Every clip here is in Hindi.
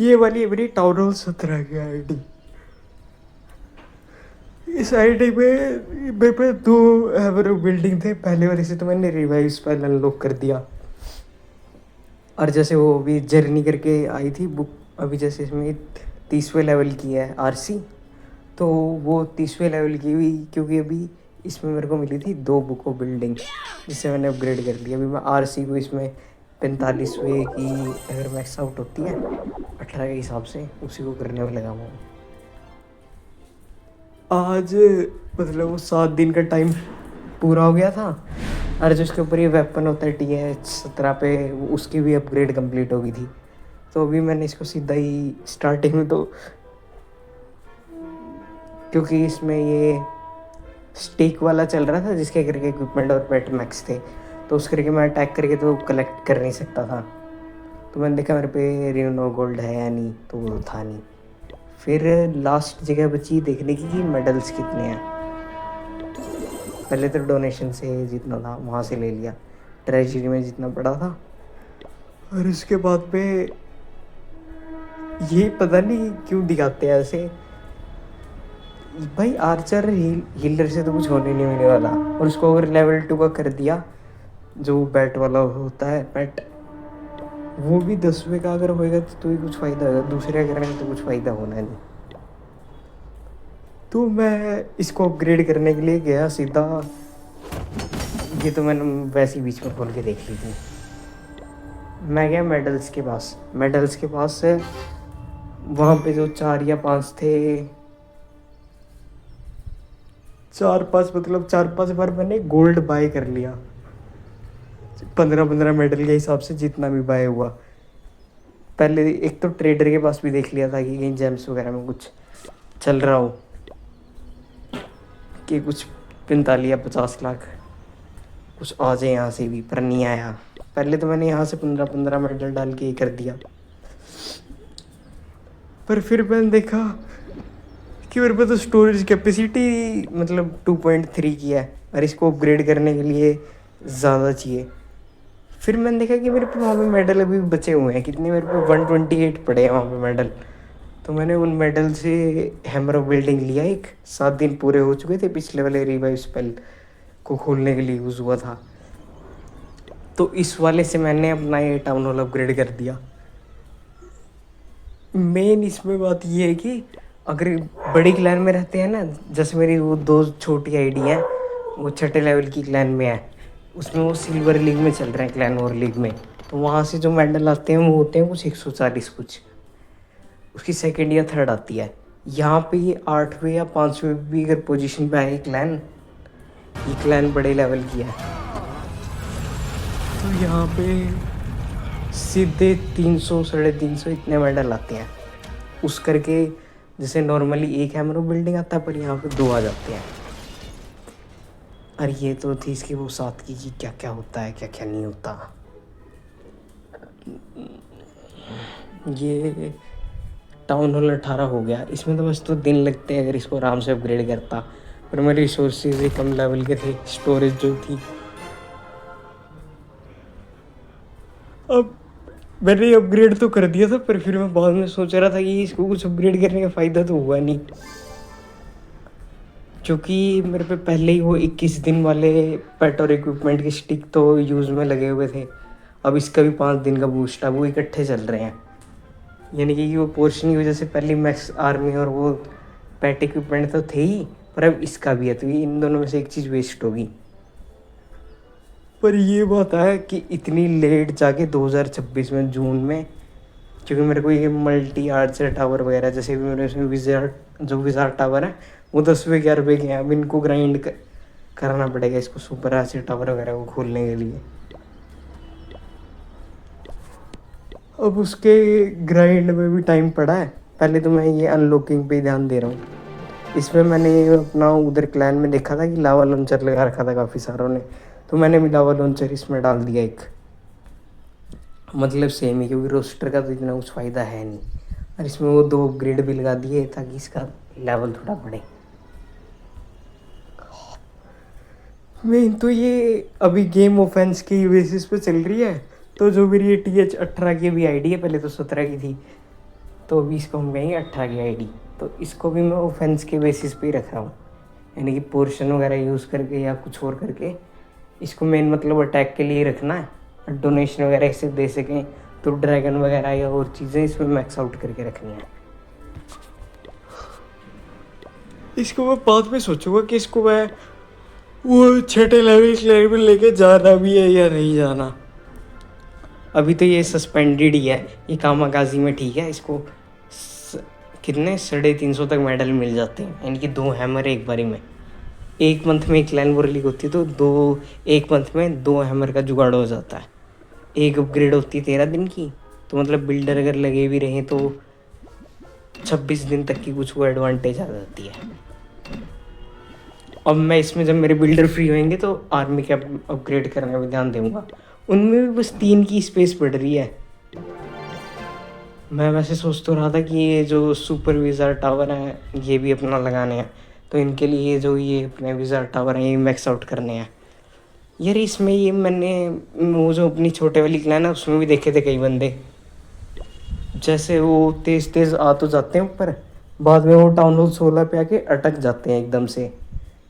ये वाली है मेरी टाउन हॉल 17 की आईडी। इस आईडी में मेरे पे 2 एवरो बिल्डिंग थे, पहले वाले से तो मैंने रिवाइव स्पेल अनलॉक कर दिया। और जैसे वो अभी जर्नी करके आई थी बुक, अभी जैसे इसमें 30वें लेवल की है आरसी, तो वो 30वें लेवल की हुई क्योंकि अभी इसमें मेरे को मिली थी 2 बुक ऑफ बिल्डिंग, जिससे मैंने अपग्रेड कर लिया। अभी मैं आरसी को इसमें 45वें की अगर मैक्स आउट होती है 18 के हिसाब से, उसी को करने में लगा हुआ हूँ। आज मतलब वो 7 दिन का टाइम पूरा हो गया था, और जो उसके ऊपर ये वेपन होता है TH17 पे, उसकी भी अपग्रेड कंप्लीट हो गई थी। तो अभी मैंने इसको सीधा ही स्टार्टिंग में तो, क्योंकि इसमें ये स्टेक वाला चल रहा था जिसके करके इक्विपमेंट और पेट मैक्स थे, तो उस करके मैं अटैक करके तो कलेक्ट कर नहीं सकता था। तो मैंने देखा मेरे पे रिनो गोल्ड है या नहीं, तो वो था नहीं। फिर लास्ट जगह बची देखने की कि मेडल्स कितने हैं। पहले तो डोनेशन से जितना था वहाँ से ले लिया, ट्रेजरी में जितना पड़ा था। और उसके बाद में ये पता नहीं क्यों दिखाते हैं ऐसे, भाई आर्चर हीलर से तो कुछ होने नहीं होने वाला, और उसको अगर लेवल 2 का कर दिया, जो बैट वाला होता है बैट, वो भी 10वें का अगर होएगा तो ही कुछ फ़ायदा होगा, दूसरे करने में तो कुछ फ़ायदा होना नहीं। तो मैं इसको अपग्रेड करने के लिए गया सीधा, ये तो मैंने वैसे ही बीच में खोल के देख ली थी। मैं गया मेडल्स के पास, मेडल्स के पास से वहाँ पे जो 4 या 5 थे, 4-5 मतलब 4-5 बार मैंने गोल्ड बाय कर लिया, 15-15 मेडल के हिसाब से जितना भी बाय हुआ। पहले एक तो ट्रेडर के पास भी देख लिया था कि कहीं जेम्स वगैरह में कुछ चल रहा हो, कि कुछ 45 या 50 लाख कुछ आ जाए यहाँ से भी, पर नहीं आया। पहले तो मैंने यहाँ से 15-15 मेडल डाल के ये कर दिया, पर फिर मैंने देखा कि मेरे पे तो स्टोरेज कैपेसिटी मतलब 2.3 की है, और इसको अपग्रेड करने के लिए ज़्यादा चाहिए। फिर मैंने देखा कि मेरे पे वहाँ पे मेडल अभी बचे हुए हैं, कितने मेरे पे 128 पड़े हैं वहाँ पे मेडल। तो मैंने उन मेडल से हैमर ऑफ बिल्डिंग लिया, एक 7 दिन पूरे हो चुके थे, पिछले वाले रिवाइव स्पेल को खोलने के लिए यूज़ हुआ था। तो इस वाले से मैंने अपना ये टाउन हॉल अपग्रेड कर दिया। मेन इसमें बात ये है कि अगर बड़ी क्लैन में रहते हैं ना, जैसे मेरी वो 2 छोटी आईडी हैं, वो 6ठे लेवल की क्लैन में है, उसमें वो सिल्वर लीग में चल रहे हैं, क्लैन वॉर लीग में। तो वहाँ से जो मेडल आते हैं वो होते हैं कुछ 140 कुछ, उसकी सेकंड या थर्ड आती है। यहाँ पे ये 8वें या 5वें भी अगर पोजीशन पे आए क्लैन, ये क्लैन बड़े लेवल की है, तो यहाँ पे सीधे 300 350 इतने मेडल आते हैं। उस करके जैसे नॉर्मली एक हैमरो बिल्डिंग आता है, पर यहाँ पे 2 आ जाते हैं। और ये तो थी इसकी वो साथ की कि क्या क्या होता है क्या क्या नहीं होता। ये टाउन हॉल 18 हो गया, इसमें तो बस तो दिन लगते हैं अगर इसको आराम से अपग्रेड करता, पर मेरे रिसोर्सेज भी कम लेवल के थे, स्टोरेज जो थी। अब मैंने अपग्रेड तो कर दिया था, पर फिर मैं बाद में सोच रहा था कि इसको कुछ अपग्रेड करने का फ़ायदा तो हुआ नहीं, क्योंकि मेरे पे पहले ही वो 21 दिन वाले पेट और इक्विपमेंट के स्टिक तो यूज़ में लगे हुए थे। अब इसका भी 5 दिन का बूस्ट है, वो इकट्ठे चल रहे हैं, यानी कि वो पोर्शन की वजह से पहले मैक्स आर्मी और वो पेट इक्विपमेंट तो थे ही, पर अब इसका भी है, तो ये इन दोनों में से एक चीज़ वेस्ट होगी। पर ये बात है कि इतनी लेट जाके 2026 में जून में, क्योंकि मेरे को ये मल्टी आर्चर टावर वगैरह, जैसे भी मेरे इसमें विजार्ड टावर है वो 10वें 11वें के हैं, अब इनको ग्राइंड करना पड़ेगा, इसको सुपर आर्चर टावर वगैरह को खोलने के लिए। अब उसके ग्राइंड में भी टाइम पड़ा है, पहले तो मैं ये अनलॉकिंग पे ध्यान दे रहा हूँ। इसमें मैंने अपना उधर क्लैन में देखा था कि लावा लॉन्चर लगा रखा था काफ़ी सारों ने, तो मैंने भी लावा लॉन्चर इसमें डाल दिया एक, मतलब सेम ही, क्योंकि रोस्टर का तो इतना कुछ फ़ायदा है नहीं, और इसमें वो 2 अपग्रेड भी लगा दिए ताकि इसका लेवल थोड़ा बढ़े। मेन तो ये अभी गेम ऑफेंस की बेसिस पे चल रही है, तो जो मेरी TH18 की भी आईडी है, पहले तो 17 की थी, तो अभी इसको हम कहेंगे 18 की आईडी। तो इसको भी मैं ऑफेंस के बेसिस पे ही रख रहा हूँ, यानी कि पोर्शन वगैरह यूज़ करके या कुछ और करके इसको मेन मतलब अटैक के लिए रखना है। डोनेशन वगैरह इसे दे सकें तो ड्रैगन वगैरह या और चीज़ें इसमें मैक्स आउट करके रखनी है। इसको मैं बाद में सोचूंगा कि इसको मैं वो छठे लेवल में लेके जाना भी है या नहीं जाना। अभी तो ये सस्पेंडेड ही है, ये कामागाजी में ठीक है। इसको कितने 350 तक मेडल मिल जाते हैं, यानी कि 2 हैमर एक बारी में। एक मंथ में एक क्लैन वॉर लीग होती है तो एक मंथ में 2 हैमर का जुगाड़ हो जाता है। एक अपग्रेड होती है 13 दिन की, तो मतलब बिल्डर अगर लगे भी रहें तो 26 दिन तक की कुछ वो एडवांटेज आ जाती है। अब मैं इसमें जब मेरे बिल्डर फ्री होंगे तो आर्मी के अपग्रेड करने में ध्यान दूंगा। उनमें भी बस 3 की स्पेस पड़ रही है। मैं वैसे सोच तो रहा था कि ये जो सुपर विज़ार्ड टावर हैं ये भी अपना लगाने हैं, तो इनके लिए जो ये अपने विज़ार्ड टावर हैं ये मैक्स आउट करने हैं। यार इसमें ये मैंने वो जो अपनी छोटे वाली क्लैन है उसमें भी देखे थे कई बंदे, जैसे वो तेज़ तेज़ आ तो जाते हैं ऊपर, बाद में वो टाउन हॉल 16 पे आके अटक जाते हैं एकदम से।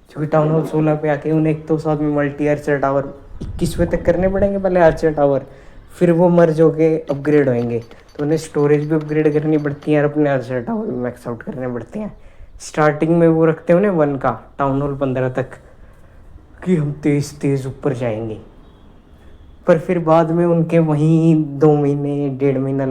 क्योंकि टाउन हॉल 16 पे आके उन्हें एक तो साथ में मल्टी आर्चर टावर 21वें तक करने पड़ेंगे पहले आर्चर टावर, फिर वो मर्ज होके अपग्रेड होंगे, तो उन्हें स्टोरेज भी अपग्रेड करनी पड़ती है और अपने आर्चर टावर भी मैक्स आउट करने पड़ते हैं। स्टार्टिंग में वो रखते हैं उन्हें 1 का टाउन हॉल 15 तक कि हम तेज़ तेज़ ऊपर जाएंगे, पर फिर बाद में उनके वहीं 2 महीने 1.5 महीना